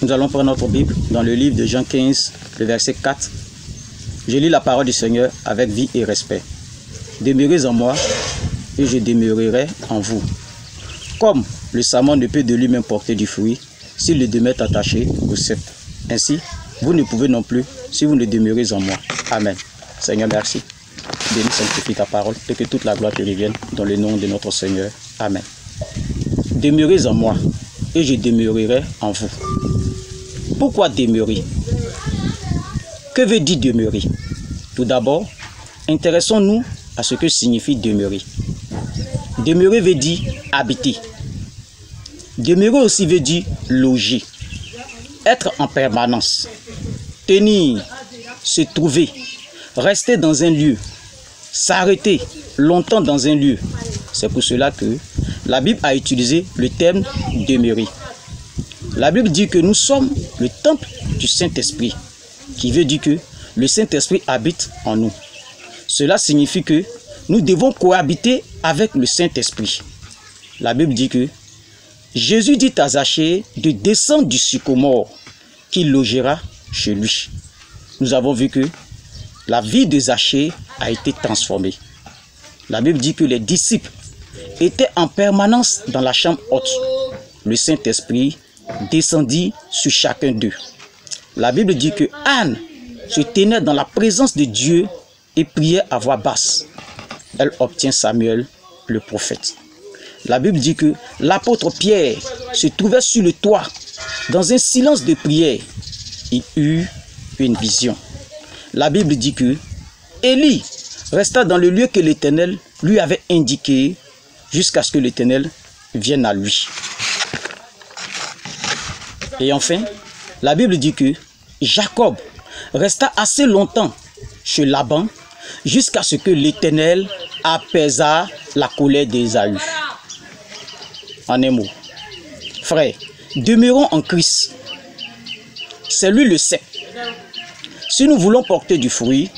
Nous allons prendre notre Bible dans le livre de Jean 15, le verset 4. Je lis la parole du Seigneur avec vie et respect. Demeurez en moi et je demeurerai en vous. Comme le sarment ne peut de lui-même porter du fruit s'il le demeure attaché au cep. Ainsi, vous ne pouvez non plus si vous ne demeurez en moi. Amen. Seigneur, merci. Bénis, sanctifie ta parole et que toute la gloire te revienne dans le nom de notre Seigneur. Amen. Demeurez en moi et je demeurerai en vous. Pourquoi demeurer? Que veut dire demeurer? Tout d'abord, intéressons-nous à ce que signifie demeurer. Demeurer veut dire habiter. Demeurer aussi veut dire loger, être en permanence, tenir, se trouver, rester dans un lieu, s'arrêter longtemps dans un lieu. C'est pour cela que la Bible a utilisé le terme demeurer. La Bible dit que nous sommes le temple du Saint-Esprit, qui veut dire que le Saint-Esprit habite en nous. Cela signifie que nous devons cohabiter avec le Saint-Esprit. La Bible dit que Jésus dit à Zachée de descendre du sycomore qu'il logera chez lui. Nous avons vu que la vie de Zachée a été transformée. La Bible dit que les disciples étaient en permanence dans la chambre haute. Le Saint-Esprit descendit sur chacun d'eux. La Bible dit que Anne se tenait dans la présence de Dieu et priait à voix basse. Elle obtient Samuel, le prophète. La Bible dit que l'apôtre Pierre se trouvait sur le toit, dans un silence de prière. Il eut une vision. La Bible dit que Élie resta dans le lieu que l'Éternel lui avait indiqué jusqu'à ce que l'Éternel vienne à lui. Et enfin, la Bible dit que Jacob resta assez longtemps chez Laban jusqu'à ce que l'Éternel apaisa la colère d'Ésaü. En un mot, frères, demeurons en Christ. C'est lui le cep. Si nous voulons porter du fruit,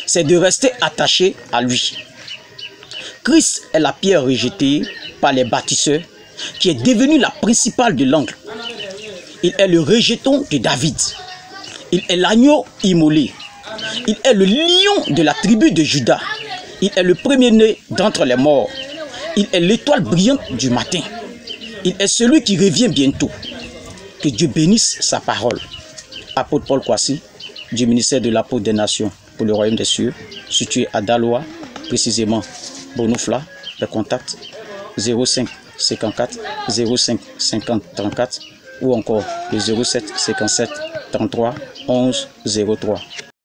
c'est de rester attachés à lui. Christ est la pierre rejetée par les bâtisseurs qui est devenue la principale de l'angle. Il est le rejeton de David. Il est l'agneau immolé. Il est le lion de la tribu de Juda. Il est le premier-né d'entre les morts. Il est l'étoile brillante du matin. Il est celui qui revient bientôt. Que Dieu bénisse sa parole. Apôtre Paul Kwasi, du ministère de l'apôtre des nations pour le royaume des cieux, situé à Daloa, précisément Bonofla, le contact 05 54 05 50 34 ou encore le 07 57 33 11 03.